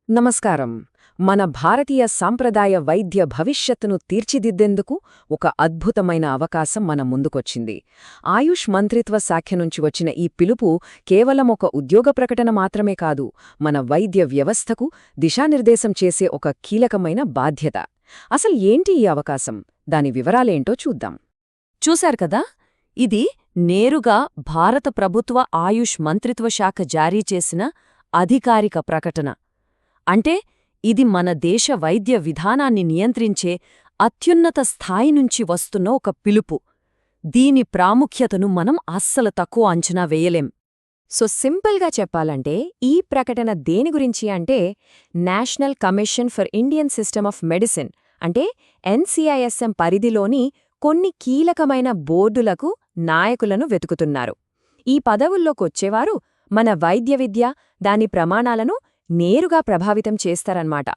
నమస్కారం. మన భారతీయ సాంప్రదాయ వైద్య భవిష్యత్తును తీర్చిదిద్దేందుకు ఒక అద్భుతమైన అవకాశం మన ముందుకొచ్చింది. ఆయుష్ మంత్రిత్వ శాఖ నుంచి వచ్చిన ఈ పిలుపు కేవలం ఒక ఉద్యోగ ప్రకటన మాత్రమే కాదు, మన వైద్య వ్యవస్థకు దిశానిర్దేశం చేసే ఒక కీలకమైన బాధ్యత. అసలు ఏంటి ఈ అవకాశం? దాని వివరాలేంటో చూద్దాం. చూశారు కదా, ఇది నేరుగా భారత ప్రభుత్వ ఆయుష్ మంత్రిత్వ శాఖ జారీ చేసిన అధికారిక ప్రకటన. అంటే ఇది మన దేశ వైద్య విధానాన్ని నియంత్రించే అత్యున్నత స్థాయి నుంచి వస్తున్న ఒక పిలుపు. దీని ప్రాముఖ్యతను మనం అస్సలు తక్కువ అంచనా వేయలేం. సింపుల్గా చెప్పాలంటే ఈ ప్రకటన దేని గురించి అంటే, national commission for Indian system of medicine అంటే NCISM పరిధిలోని కొన్ని కీలకమైన బోర్డులకు నాయకులను వెతుకుతున్నారు. ఈ పదవుల్లోకొచ్చేవారు మన వైద్య విద్య, దాని ప్రమాణాలను నేరుగా ప్రభావితం చేస్తారన్నమాట.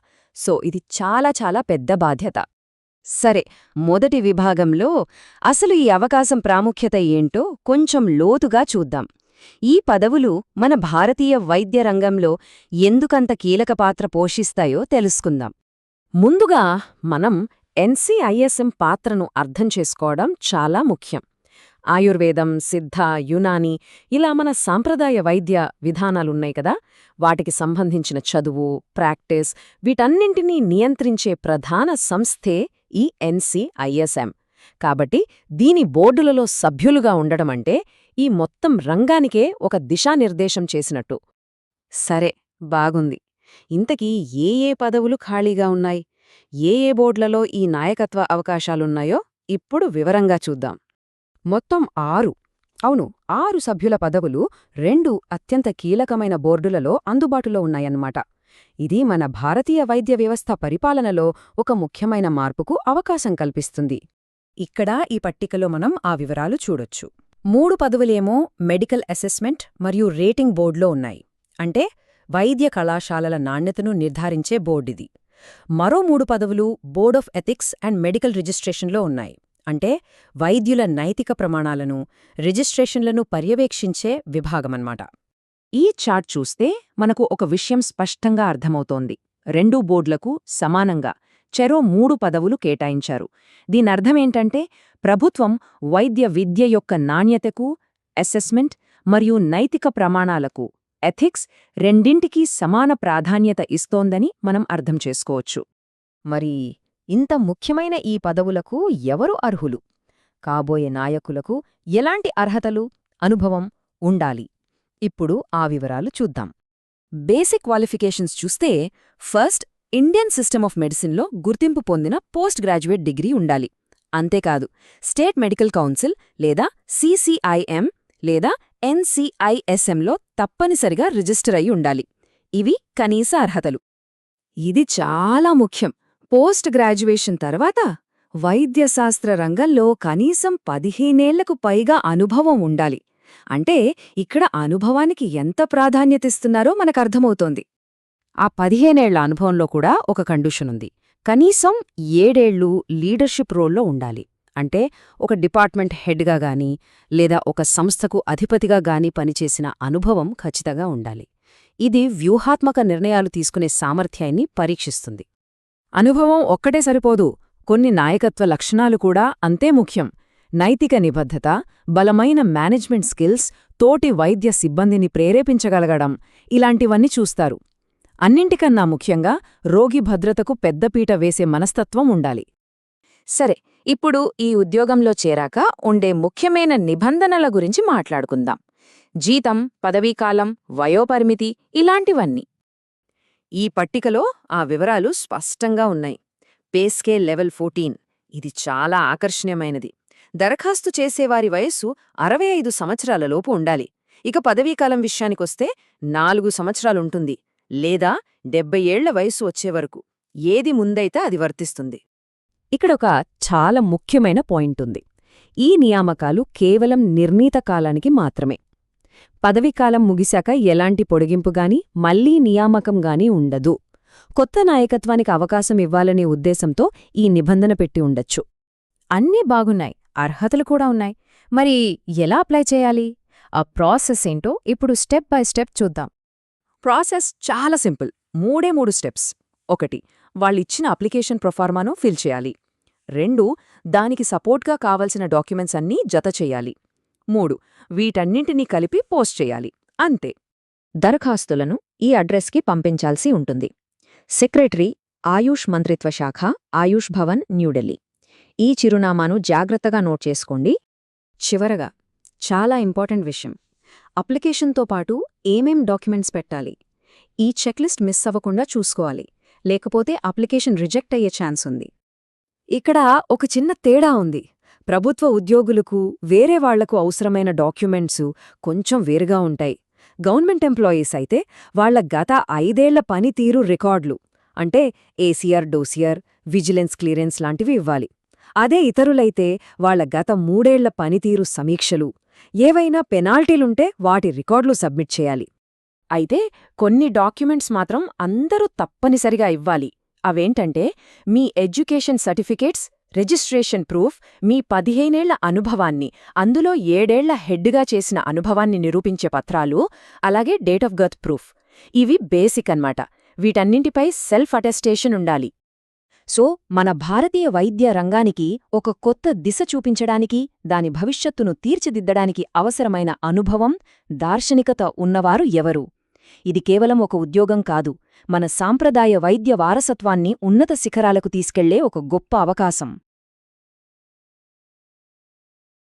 ఇది చాలా చాలా పెద్ద బాధ్యత. సరే, మొదటి విభాగంలో అసలు ఈ అవకాశం ప్రాముఖ్యత ఏంటో కొంచెం లోతుగా చూద్దాం. ఈ పదవులు మన భారతీయ వైద్య రంగంలో ఎందుకంత కీలక పాత్ర పోషిస్తాయో తెలుసుకుందాం. ముందుగా మనం NCISM పాత్రను అర్థం చేసుకోవడం చాలా ముఖ్యం. ఆయుర్వేదం, సిద్ధ, యునాని ఇలా మన సాంప్రదాయ వైద్య విధానాలున్నాయి కదా, వాటికి సంబంధించిన చదువు, ప్రాక్టీస్ వీటన్నింటినీ నియంత్రించే ప్రధాన సంస్థే ఈ NCISM. కాబట్టి దీని బోర్డులలో సభ్యులుగా ఉండడమంటే ఈ మొత్తం రంగానికే ఒక దిశానిర్దేశం చేసినట్టు. సరే, బాగుంది. ఇంతకీ ఏ పదవులు ఖాళీగా ఉన్నాయి, ఏ బోర్డులలో ఈ నాయకత్వ అవకాశాలున్నాయో ఇప్పుడు వివరంగా చూద్దాం. మొత్తం 6 సభ్యుల పదవులు 2 అత్యంత కీలకమైన బోర్డులలో అందుబాటులో ఉన్నాయన్నమాట. ఇది మన భారతీయ వైద్య వ్యవస్థ పరిపాలనలో ఒక ముఖ్యమైన మార్పుకు అవకాశం కల్పిస్తుంది. ఇక్కడ ఈ పట్టికలో మనం ఆ వివరాలు చూడొచ్చు. 3 పదవులేమో మెడికల్ అసెస్మెంట్ మరియు రేటింగ్ బోర్డులో ఉన్నాయి. అంటే వైద్య కళాశాలల నాణ్యతను నిర్ధారించే బోర్డిది. మరో 3 పదవులు board of ethics and medical రిజిస్ట్రేషన్లో ఉన్నాయి. అంటే వైద్యుల నైతిక ప్రమాణాలను, రిజిస్ట్రేషన్లను పర్యవేక్షించే విభాగమన్నమాట. ఈ చార్ట్ చూస్తే మనకు ఒక విషయం స్పష్టంగా అర్థమవుతోంది. 2 బోర్డులకు సమానంగా చెరో 3 పదవులు కేటాయించారు. దీనర్థమేంటంటే ప్రభుత్వం వైద్య విద్య యొక్క నాణ్యతకు, అసెస్మెంట్ మరియు నైతిక ప్రమాణాలకు, ఎథిక్స్ రెండింటికీ సమాన ప్రాధాన్యత ఇస్తోందని మనం అర్థం చేసుకోవచ్చు. మరి ఇంత ముఖ్యమైన ఈ పదవులకు ఎవరు అర్హులు? కాబోయే నాయకులకు ఎలాంటి అర్హతలు, అనుభవం ఉండాలి? ఇప్పుడు ఆ వివరాలు చూద్దాం. బేసిక్ క్వాలిఫికేషన్స్ చూస్తే ఫస్ట్, ఇండియన్ సిస్టమ్ ఆఫ్ మెడిసిన్లో గుర్తింపు పొందిన పోస్ట్ గ్రాడ్యుయేట్ డిగ్రీ ఉండాలి. అంతేకాదు, స్టేట్ మెడికల్ కౌన్సిల్ లేదా CCIM లేదా NCISMలో తప్పనిసరిగా రిజిస్టర్ అయి ఉండాలి. ఇవి కనీస అర్హతలు. ఇది చాలా ముఖ్యం. పోస్ట్ గ్రాడ్యుయేషన్ తర్వాత వైద్యశాస్త్ర రంగంలో కనీసం 15 ఏళ్లకు పైగా అనుభవం ఉండాలి. అంటే ఇక్కడ అనుభవానికి ఎంత ప్రాధాన్యతిస్తున్నారో మనకర్థమవుతోంది. ఆ 15 ఏళ్ల అనుభవంలో కూడా ఒక కండిషనుంది. కనీసం 7 ఏళ్లు లీడర్షిప్ రోల్లో ఉండాలి. అంటే ఒక డిపార్ట్మెంట్ హెడ్గా గానీ లేదా ఒక సంస్థకు అధిపతిగా గానీ పనిచేసిన అనుభవం ఖచ్చితంగా ఉండాలి. ఇది వ్యూహాత్మక నిర్ణయాలు తీసుకునే సామర్థ్యాన్ని పరీక్షిస్తుంది. అనుభవం ఒక్కటే సరిపోదు, కొన్ని నాయకత్వ లక్షణాలు కూడా అంతే ముఖ్యం. నైతిక నిబద్ధత, బలమైన మేనేజ్మెంట్ స్కిల్స్, తోటి వైద్య సిబ్బందిని ప్రేరేపించగలగడం ఇలాంటివన్నీ చూస్తారు. అన్నింటికన్నా ముఖ్యంగా రోగి భద్రతకు పెద్దపీట వేసే మనస్తత్వం ఉండాలి. సరే, ఇప్పుడు ఈ ఉద్యోగంలో చేరాక ఉండే ముఖ్యమైన నిబంధనల గురించి మాట్లాడుకుందాం. జీతం, పదవీకాలం, వయోపరిమితి ఇలాంటివన్నీ. ఈ పట్టికలో ఆ వివరాలు స్పష్టంగా ఉన్నాయి. పే స్కేల్ లెవెల్ 14 ఇది చాలా ఆకర్షణీయమైనది. దరఖాస్తు చేసేవారి వయస్సు 65 సంవత్సరాలలోపు ఉండాలి. ఇక పదవీకాలం విషయానికొస్తే 4 సంవత్సరాలుంటుంది, లేదా 70 ఏళ్ల వయస్సు వచ్చేవరకు. ఏది ముందైతే అది వర్తిస్తుంది. ఇక్కడొక చాలా ముఖ్యమైన పాయింటుంది. ఈ నియామకాలు కేవలం నిర్ణీత కాలానికి మాత్రమే. పదవీకాలం ముగిశాక ఎలాంటి పొడిగింపుగానీ మళ్లీ నియామకంగానీ ఉండదు. కొత్త నాయకత్వానికి అవకాశం ఇవ్వాలనే ఉద్దేశంతో ఈ నిబంధన పెట్టి ఉండొచ్చు. అన్నీ బాగున్నాయి, అర్హతలు కూడా ఉన్నాయి. మరి ఎలా అప్లై చేయాలి? ఆ ప్రాసెస్ ఏంటో ఇప్పుడు స్టెప్ బై స్టెప్ చూద్దాం. ప్రాసెస్ చాలా సింపుల్. 3 స్టెప్స్. 1. వాళ్ళిచ్చిన అప్లికేషన్ ప్రొఫార్మాను ఫిల్ చేయాలి. 2. దానికి సపోర్ట్గా కావలసిన డాక్యుమెంట్స్ అన్నీ జతచెయ్యాలి. 3. వీటన్నింటినీ కలిపి పోస్ట్ చేయాలి. అంతే. దరఖాస్తులను ఈ అడ్రస్కి పంపించాల్సి ఉంటుంది. సెక్రటరీ, ఆయుష్ మంత్రిత్వ శాఖ, ఆయుష్ భవన్, న్యూఢిల్లీ. ఈ చిరునామాను జాగ్రత్తగా నోట్ చేసుకోండి. చివరగా చాలా ఇంపార్టెంట్ విషయం, అప్లికేషన్తో పాటు ఏమేం డాక్యుమెంట్స్ పెట్టాలి, ఈ చెక్లిస్ట్ మిస్ అవ్వకుండా చూసుకోవాలి, లేకపోతే అప్లికేషన్ రిజెక్ట్ అయ్యే ఛాన్స్ ఉంది. ఇక్కడ ఒక చిన్న తేడా ఉంది. ప్రభుత్వ ఉద్యోగులకు, వేరే వాళ్లకు అవసరమైన డాక్యుమెంట్సు కొంచెం వేరుగా ఉంటాయి. గవర్నమెంట్ ఎంప్లాయీస్ అయితే వాళ్ల గత 5 ఏళ్ల పనితీరు రికార్డులు, అంటే ఏసీఆర్, డోసియర్, విజిలెన్స్ క్లియరెన్స్ లాంటివి ఇవ్వాలి. అదే ఇతరులైతే వాళ్ల గత 3 ఏళ్ల పనితీరు సమీక్షలు, ఏవైనా పెనాల్టీలుంటే వాటి రికార్డులు సబ్మిట్ చేయాలి. అయితే కొన్ని డాక్యుమెంట్స్ మాత్రం అందరూ తప్పనిసరిగా ఇవ్వాలి. అవేంటంటే మీ ఎడ్యుకేషన్ సర్టిఫికేట్స్, రిజిస్ట్రేషన్ ప్రూఫ్, మీ 15 ఏళ్ల అనుభవాన్ని, అందులో 7 ఏళ్ల హెడ్గా చేసిన అనుభవాన్ని నిరూపించే పత్రాలు, అలాగే డేట్ ఆఫ్ బర్త్ ప్రూఫ్. ఇవి బేసిక్ అన్నమాట. వీటన్నింటిపై సెల్ఫ్ అటెస్టేషన్ ఉండాలి. సో మన భారతీయ వైద్య రంగానికి ఒక కొత్త దిశ చూపించడానికి, దాని భవిష్యత్తును తీర్చిదిద్దడానికి అవసరమైన అనుభవం, దార్శనికత ఉన్నవారు ఎవరు? ఇది కేవలం ఒక ఉద్యోగం కాదు, మన సాంప్రదాయ వైద్య వారసత్వాన్ని ఉన్నత శిఖరాలకు తీసుకెళ్లే ఒక గొప్ప అవకాశం.